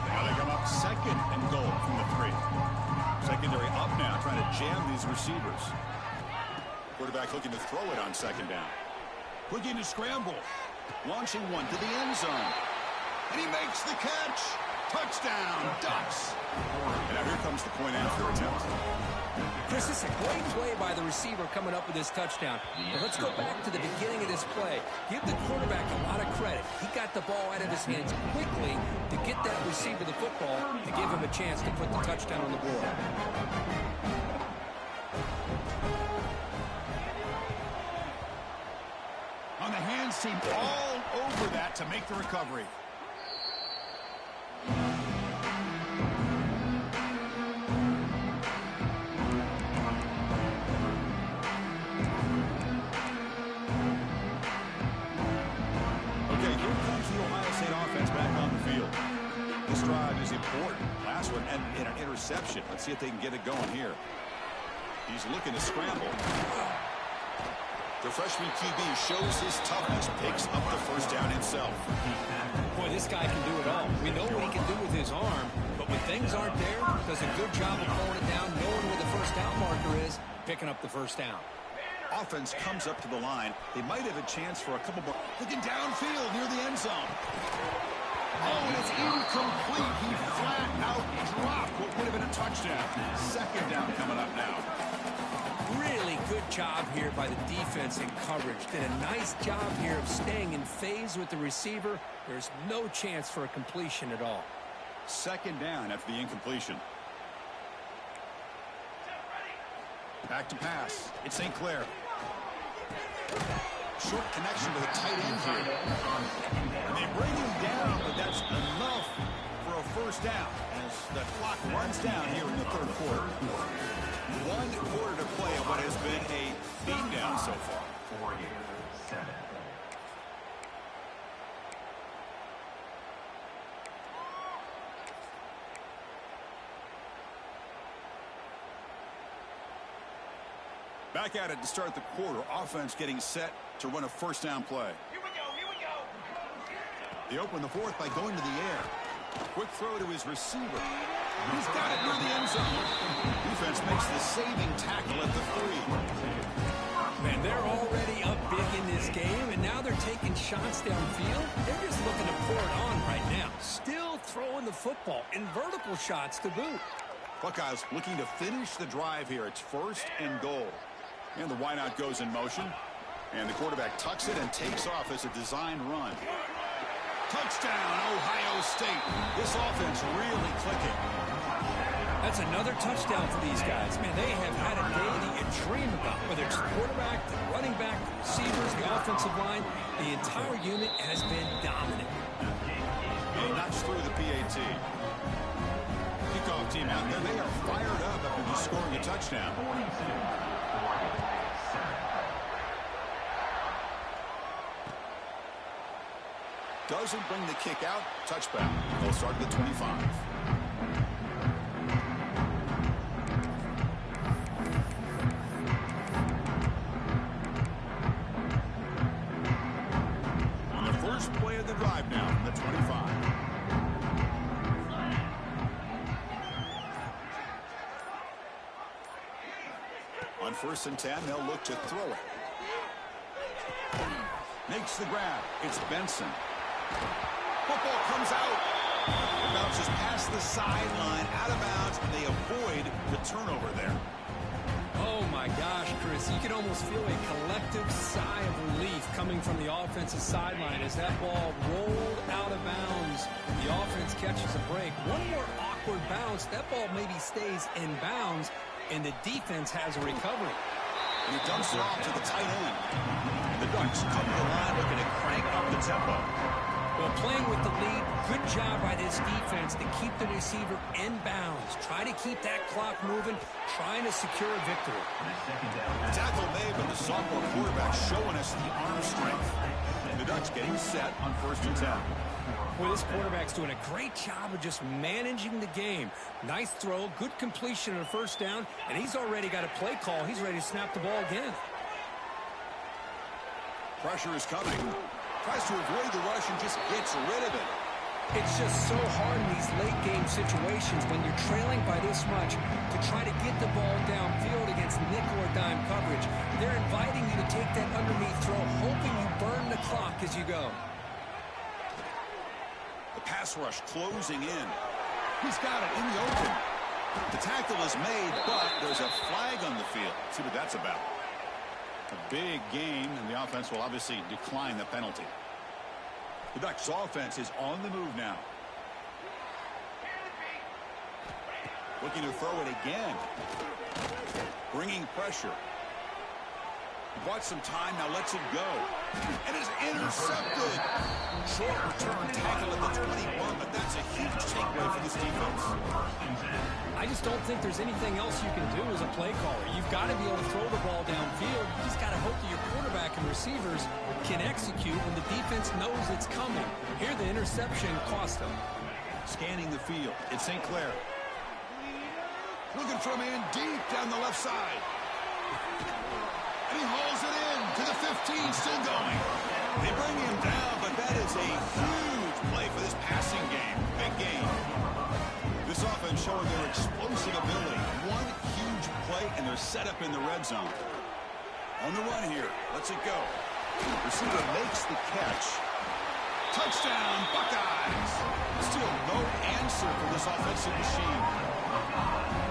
Now they come up 2nd and goal from the 3. Secondary up now, trying to jam these receivers. Quarterback looking to throw it on second down. Looking to scramble. Launching one to the end zone. And he makes the catch. Touchdown, Ducks. And now here comes the point after attempt. Chris, this is a great play by the receiver coming up with this touchdown. But let's go back to the beginning of this play. Give the quarterback a lot of credit. He got the ball out of his hands quickly to get that receiver the football to give him a chance to put the touchdown on the board. On the hands team, all over that to make the recovery. Drive is important. Last one and an interception. Let's see if they can get it going here. He's looking to scramble. The freshman QB shows his toughness, picks up the first down himself. Boy, this guy can do it all. We know what he can do with his arm, but when things aren't there, does a good job of pulling it down, knowing where the first down marker is, picking up the first down. Offense comes up to the line. They might have a chance for a couple more. Looking downfield near the end zone. Oh, and it's incomplete. He flat out dropped what would have been a touchdown. Second down coming up now. Really good job here by the defense in coverage. Did a nice job here of staying in phase with the receiver. There's no chance for a completion at all. Second down after the incompletion. Back to pass. It's St. Clair. Short connection to the tight end here. And they bring him down, but that's enough for a first down as the clock runs down here in the third quarter. 1 quarter to play on what has been a beatdown so far. 47. Back at it to start the quarter. Offense getting set to run a first down play. Here we go, here we go. They open the fourth by going to the air. Quick throw to his receiver. He's got it near the end zone. Defense makes the saving tackle at the 3. Man, they're already up big in this game, and now they're taking shots downfield. They're just looking to pour it on right now. Still throwing the football in vertical shots to boot. Buckeyes looking to finish the drive here. It's first and goal. And the wideout goes in motion. And the quarterback tucks it and takes off as a design run. Touchdown, Ohio State. This offense really clicking. That's another touchdown for these guys. Man, they have had a day that you dream about. Whether it's the quarterback, the running back, the receivers, the offensive line, the entire unit has been dominant. He knocks through the PAT. Kickoff team out there. They are fired up after just scoring a touchdown. Doesn't bring the kick out. Touchback. They'll start at the 25. On the first play of the drive now from the 25. On 1st and 10, they'll look to throw it. Makes the grab. It's Benson. Football comes out. It bounces past the sideline, out of bounds, and they avoid the turnover there. Oh, my gosh, Chris. You can almost feel a collective sigh of relief coming from the offensive sideline as that ball rolled out of bounds. The offense catches a break. One more awkward bounce. That ball maybe stays in bounds, and the defense has a recovery. And he dumps it off to the tight end. And the Ducks come to the line looking to crank up the tempo. Well, playing with the lead, good job by this defense to keep the receiver in bounds. Try to keep that clock moving, trying to secure a victory. Tackle made by the sophomore quarterback showing us the arm strength. And the Ducks getting set on 1st and 10. Well, this quarterback's doing a great job of just managing the game. Nice throw, good completion on a first down, and he's already got a play call. He's ready to snap the ball again. Pressure is coming. Tries to avoid the rush and just gets rid of it. It's just so hard in these late-game situations when you're trailing by this much to try to get the ball downfield against nickel or dime coverage. They're inviting you to take that underneath throw, hoping you burn the clock as you go. The pass rush closing in. He's got it in the open. The tackle is made, but there's a flag on the field. See what that's about. A big gain, and the offense will obviously decline the penalty. The Ducks offense is on the move now. Looking to throw it again. Bringing pressure. Bought some time, now lets it go. And is intercepted. Short return tackle at the 21, but that's a huge takeaway for this defense. I just don't think there's anything else you can do as a play caller. You've got to be able to throw the ball downfield. You just got to hope that your quarterback and receivers can execute when the defense knows it's coming. Here, the interception cost them. Scanning the field, it's St. Clair. Looking for a man deep down the left side. And he hauls it in to the 15, still going. They bring him down, but that is a huge play for this passing game. Big game. This offense showing their explosive ability. One huge play, and they're set up in the red zone. On the run here. Lets it go. Receiver makes the catch. Touchdown, Buckeyes. Still no answer for this offensive machine.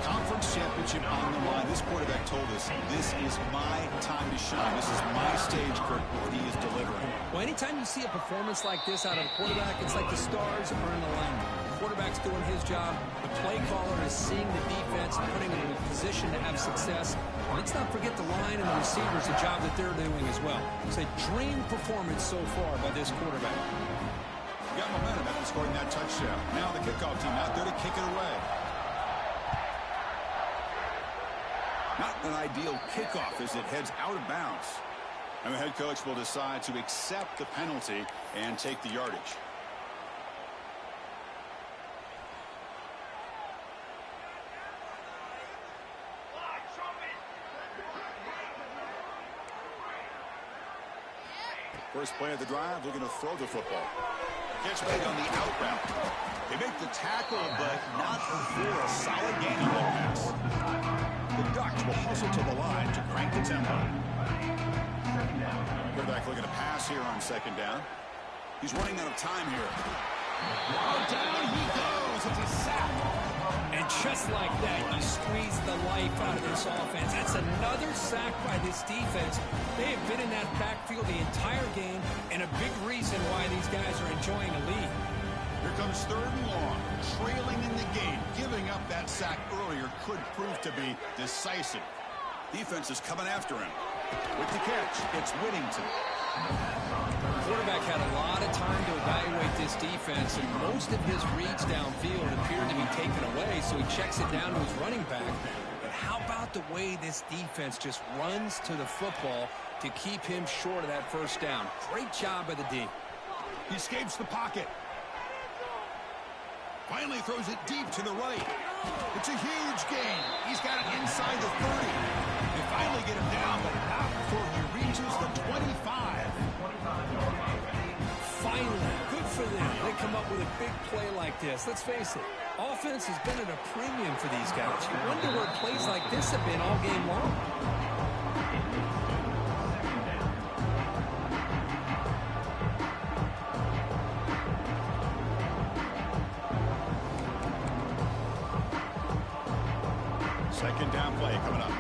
Conference championship on the line. This quarterback told us, this is my time to shine. This is my stage, Kirk, what he is delivering. Well, anytime you see a performance like this out of a quarterback, it's like the stars are in alignment. The quarterback's doing his job. The play caller is seeing the defense and putting them in a position to have success. Let's not forget the line and the receivers, the job that they're doing as well. It's a dream performance so far by this quarterback. Got momentum after scoring that touchdown. Now the kickoff team out there to kick it away. Not an ideal kickoff as it heads out of bounds. And the head coach will decide to accept the penalty and take the yardage. First play of the drive, looking to throw the football. Catch made on the out route. They make the tackle, but not before a solid gain on that pass. The Ducks will hustle to the line to crank the tempo. Quarterback looking to pass here on second down. He's running out of time here. Oh, down he goes. It's a sack. And just like that, you squeeze the life out of this offense. That's another sack by this defense. They have been in that backfield the entire game, and a big reason why these guys are enjoying a lead. Here comes third and long, trailing in the game. Giving up that sack earlier could prove to be decisive. Defense is coming after him. With the catch, it's Whittington. The quarterback had a lot of time to evaluate this defense, and most of his reads downfield appeared to be taken away, so he checks it down to his running back. But how about the way this defense just runs to the football to keep him short of that first down? Great job by the D. He escapes the pocket. Finally throws it deep to the right. It's a huge gain. He's got it inside the 30. They finally get him down, but not before he reaches the 25. Finally, good for them. They come up with a big play like this. Let's face it, offense has been at a premium for these guys. You wonder where plays like this have been all game long. Second down play coming up.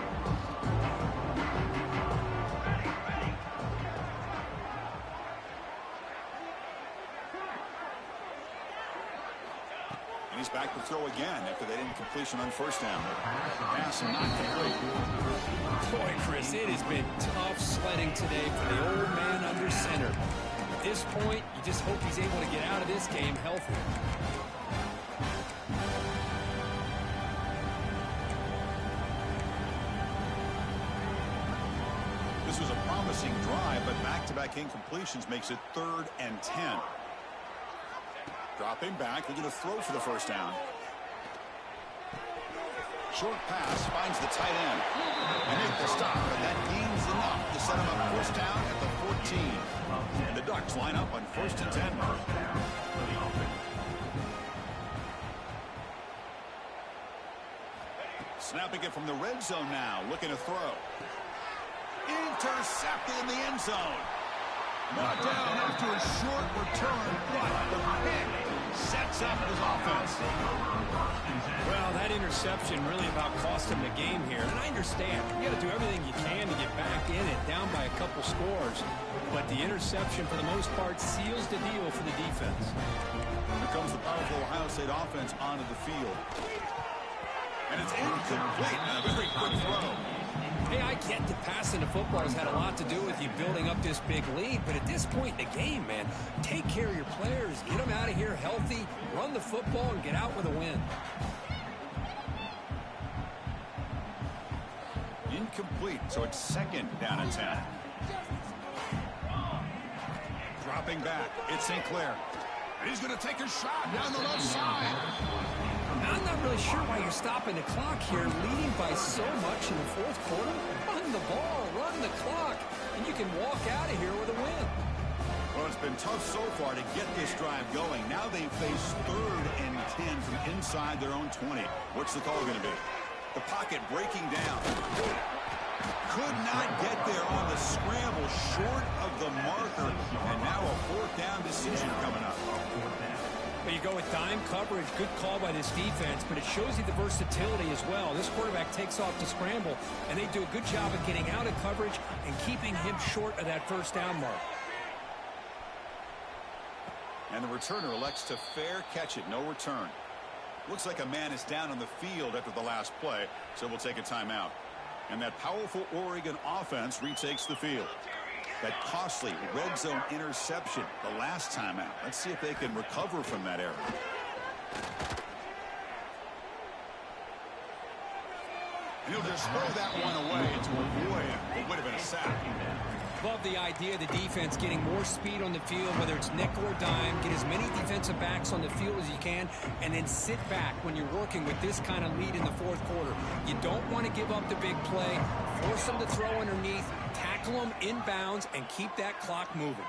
And he's back to throw again after that incompletion on first down. Pass and not complete. Boy, Chris, it has been tough sledding today for the old man under center. At this point, you just hope he's able to get out of this game healthy. This was a promising drive, but back-to-back incompletions makes it 3rd and 10. Dropping back, they're going to throw for the first down. Short pass finds the tight end. They make the stop, but that gains enough to set him up first down at the 14. And the Ducks line up on 1st and 10. Snapping it from the red zone now, looking to throw. Intercepted in the end zone. Brought down after a short return, but the pick sets up his offense. Well, that interception really about cost him the game here. And I understand. You got to do everything you can to get back in it, down by a couple scores. But the interception, for the most part, seals the deal for the defense. Here comes the powerful Ohio State offense onto the field. And it's incomplete. A very quick throw. Hey, I get that passing the football has had a lot to do with you building up this big lead, but at this point in the game, man, take care of your players, get them out of here healthy, run the football, and get out with a win. Incomplete, so it's 2nd down and 10. Dropping back, it's St. Clair. And he's going to take a shot down the left side. I'm not really sure why you're stopping the clock here, leading by so much in the 4th quarter. Run the ball, run the clock, and you can walk out of here with a win. Well, it's been tough so far to get this drive going. Now they face 3rd and 10 from inside their own 20. What's the call going to be? The pocket breaking down. Could not get there on the scramble, short of the marker, and now a 4th down decision coming up. But you go with dime coverage, good call by this defense, but it shows you the versatility as well. This quarterback takes off the scramble, and they do a good job of getting out of coverage and keeping him short of that 1st down mark. And the returner elects to fair catch it, no return. Looks like a man is down on the field after the last play, so we'll take a timeout. And that powerful Oregon offense retakes the field. That costly red zone interception the last time out. Let's see if they can recover from that error. And he'll just throw that one away to avoid what would have been a sack. Love the idea of the defense getting more speed on the field, whether it's nickel or dime. Get as many defensive backs on the field as you can, and then sit back when you're working with this kind of lead in the 4th quarter. You don't want to give up the big play. Force them to throw underneath, tackle them inbounds, and keep that clock moving.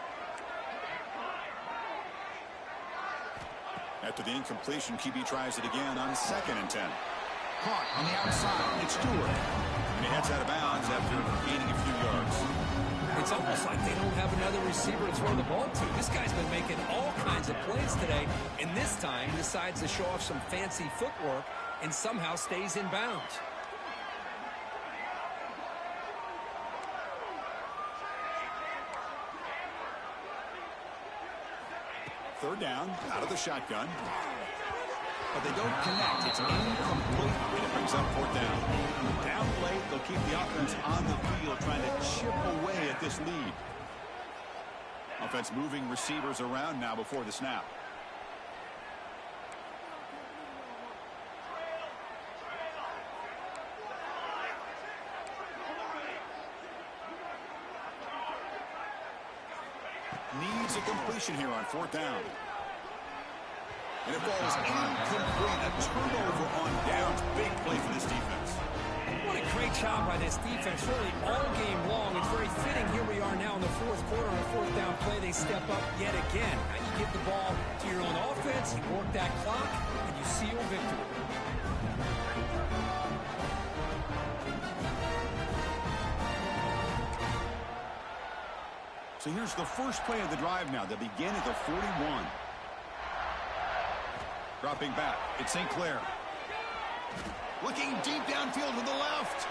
After the incompletion, QB tries it again on 2nd and 10. Caught on the outside. It's Stewart. And he heads out of bounds after gaining a few yards. It's almost like they don't have another receiver to throw the ball to. This guy's been making all kinds of plays today, and this time decides to show off some fancy footwork and somehow stays in bounds. Third down, out of the shotgun. But they don't connect. It's incomplete, and it brings up 4th down. Down late, they'll keep the offense on the field, trying to chip away at this lead. Offense moving receivers around now before the snap. Needs a completion here on 4th down. And it falls incomplete. A turnover on downs. Big play for this defense. What a great job by this defense, really all game long. It's very fitting. Here we are now in the 4th quarter on a 4th down play. They step up yet again. Now you give the ball to your own offense, you work that clock, and you seal victory. So here's the first play of the drive now. They begin at the 41. Dropping back, it's St. Clair. Looking deep downfield to the left.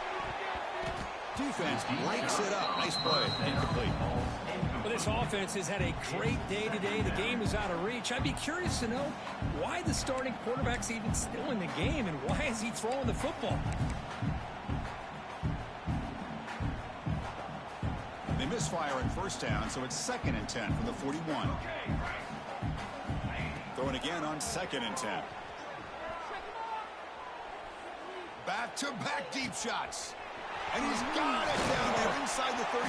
Defense breaks it up. Nice play. Incomplete. Well, this offense has had a great day today. The game is out of reach. I'd be curious to know why the starting quarterback's even still in the game, and why is he throwing the football? They misfire on 1st down, so it's 2nd and 10 from the 41. Throwing again on 2nd and 10. Back-to-back deep shots. And he's got it down there inside the 35.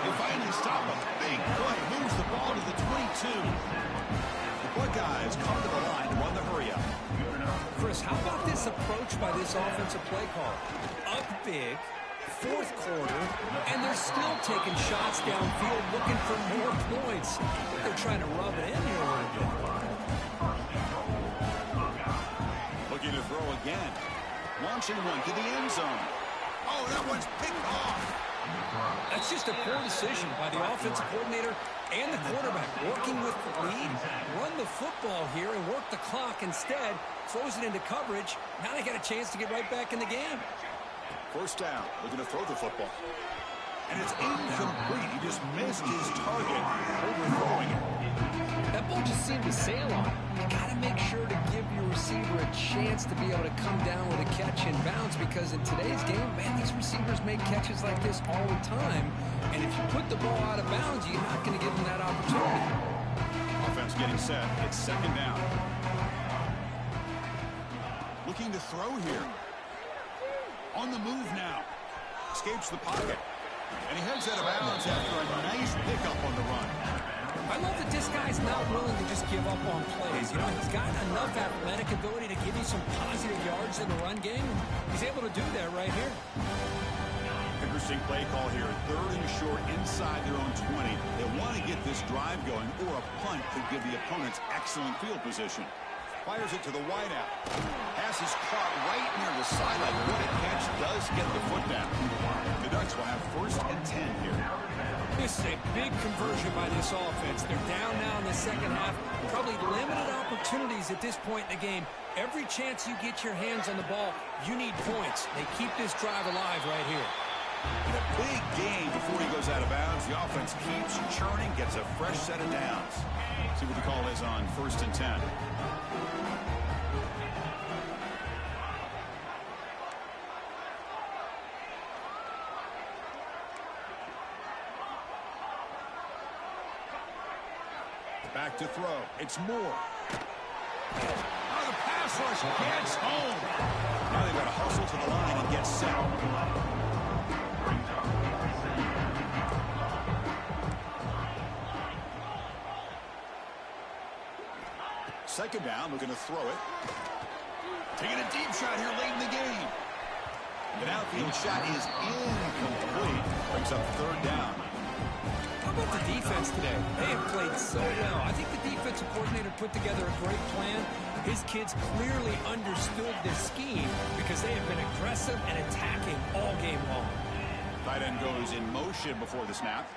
They finally stop him. Big play. Moves the ball to the 22. The Buckeyes come to the line to run the hurry-up. Chris, how about this approach by this offensive play call? Up big, fourth quarter, and they're still taking shots downfield looking for more points. They're trying to rub it in here a little bit. Looking to throw again. Launching one to the end zone. Oh, that one's picked off. That's just a poor decision by the offensive coordinator and the quarterback. Working with the lead, run the football here and work the clock instead. Throws it into coverage. Now they got a chance to get right back in the game. First down, looking to throw the football. And it's incomplete. He just missed his target, overthrowing it. That ball just seemed to sail on. You got to make sure to give your receiver a chance to be able to come down with a catch and bounce, because in today's game, man, these receivers make catches like this all the time. And if you put the ball out of bounds, you're not going to give them that opportunity. Offense getting set. It's second down. Looking to throw here. On the move now. Escapes the pocket. And he heads out of bounds after a nice pickup on the run. I love that this guy's not willing to just give up on plays. You know, he's got enough athletic ability to give you some positive yards in the run game. He's able to do that right here. Interesting play call here. Third and short inside their own 20. They want to get this drive going, or a punt could give the opponents excellent field position. Fires it to the wideout. Pass is caught right near the sideline. What a catch does get the foot down. The Ducks will have first and 10 here. This is a big conversion by this offense. They're down now in the second half. Probably limited opportunities at this point in the game. Every chance you get your hands on the ball, you need points. They keep this drive alive right here. And a big gain before he goes out of bounds. The offense keeps churning, gets a fresh set of downs. See what the call is on first and 10. Back to throw. It's Moore. Oh, the pass rush gets home. Now they've got to hustle to the line and get set. Second down, looking to throw it. Taking a deep shot here late in the game. An outfield shot is incomplete. Brings up third down. How about the defense today? They have played so well. I think the defensive coordinator put together a great plan. His kids clearly understood this scheme because they have been aggressive and attacking all game long. Tight end goes in motion before the snap.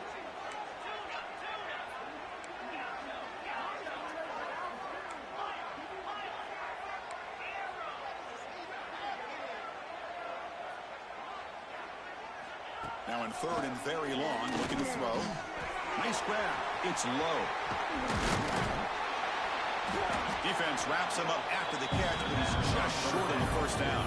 Now in third and very long, looking to throw. Nice grab. It's low. Defense wraps him up after the catch, but he's just short of the first down.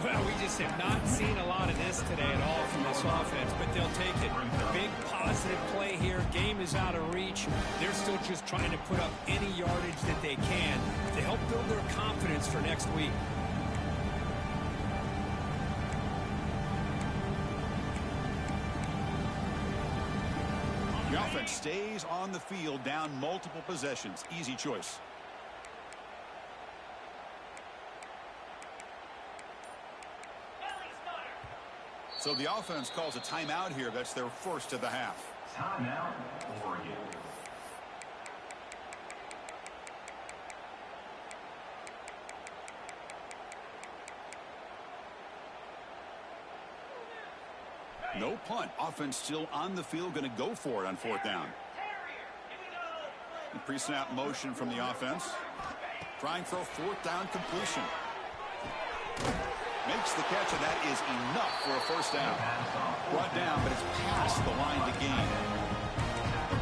Well, we just have not seen a lot of this today at all from this offense, but they'll take it. Big positive play here. Game is out of reach. They're still just trying to put up any yardage that they can to help build their confidence for next week. The offense stays on the field, down multiple possessions. Easy choice. So the offense calls a timeout here. That's their first of the half. Timeout, Oregon. No punt. Offense still on the field, going to go for it on fourth down. Pre-snap motion from the offense. Trying for a fourth down completion. Makes the catch, and that is enough for a first down. Brought down, but it's past the line to gain.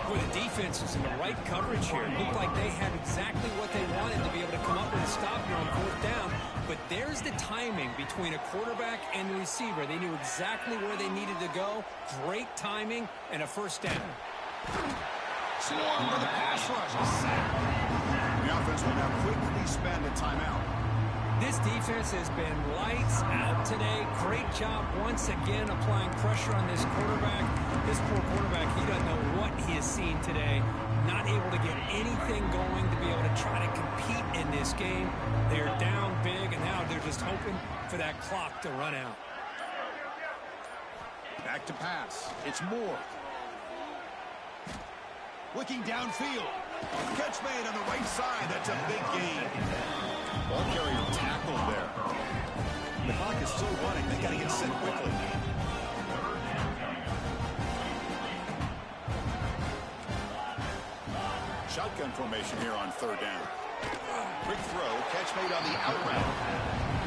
Boy, the defense is in the right coverage here. It looked like they had exactly what they wanted to be able to come up with a stop here on fourth down. But there's the timing between a quarterback and the receiver. They knew exactly where they needed to go. Great timing and a first down. Swarm for the pass rush. The offense will now quickly spend a timeout. This defense has been lights out today. Great job once again applying pressure on this quarterback. This poor quarterback, he doesn't know what he has seen today. Not able to get anything going to be able to try to compete in this game. They're down big, and now they're just hoping for that clock to run out. Back to pass. It's Moore. Looking downfield. Catch made on the right side. That's a big gain. Ball carrier tackled there. The clock is still running. They got to get set quickly. Shotgun formation here on third down. Quick throw. Catch made on the out route.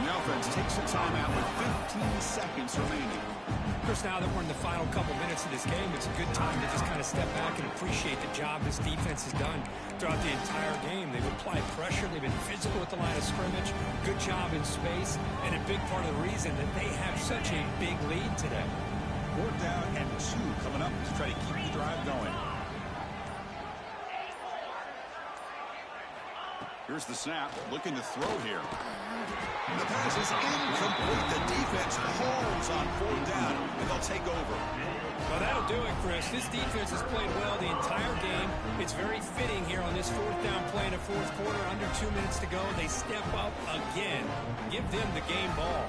The offense takes a timeout with 15 seconds remaining. Of course, now that we're in the final couple minutes of this game, it's a good time to just kind of step back and appreciate the job this defense has done throughout the entire game. They've applied pressure. They've been physical at the line of scrimmage. Good job in space. And a big part of the reason that they have such a big lead today. 4th down and 2 coming up to try to keep the drive going. Here's the snap. Looking to throw here. The pass is incomplete. The defense holds on 4th down, and they'll take over. Well, that'll do it, Chris. This defense has played well the entire game. It's very fitting here on this 4th down play in the 4th quarter. Under 2 minutes to go. They step up again. Give them the game ball.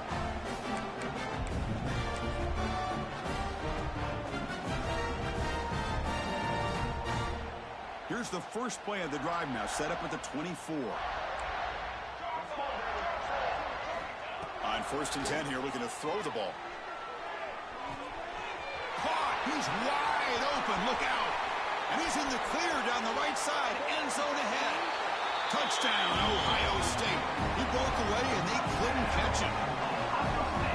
Here's the first play of the drive now, set up at the 24. On 1st and 10 here, looking to throw the ball. Caught! He's wide open. Look out! And he's in the clear down the right side. End zone ahead. Touchdown, Ohio State. He broke away, and they couldn't catch him.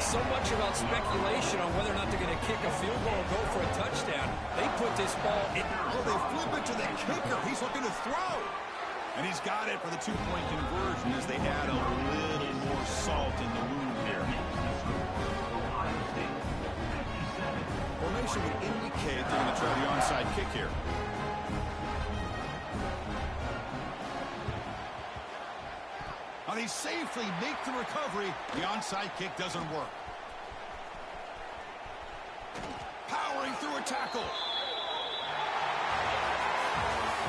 So much about speculation on whether or not they're going to kick a field goal or go for a touchdown. They put this ball in. Oh, they flip it to the kicker. He's looking to throw. And he's got it for the 2-point conversion as they add a little more salt in the wound here. Formation would indicate they're going to try the onside kick here. Now they safely make the recovery. The onside kick doesn't work. Powering through a tackle.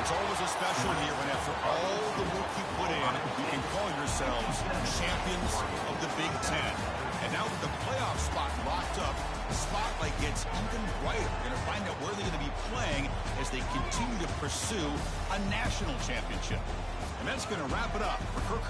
It's always a special year when after all the work you put in, you can call yourselves champions of the Big Ten. And now with the playoff spot locked up, the spotlight gets even brighter. We're going to find out where they're going to be playing as they continue to pursue a national championship. And that's going to wrap it up for Kirk.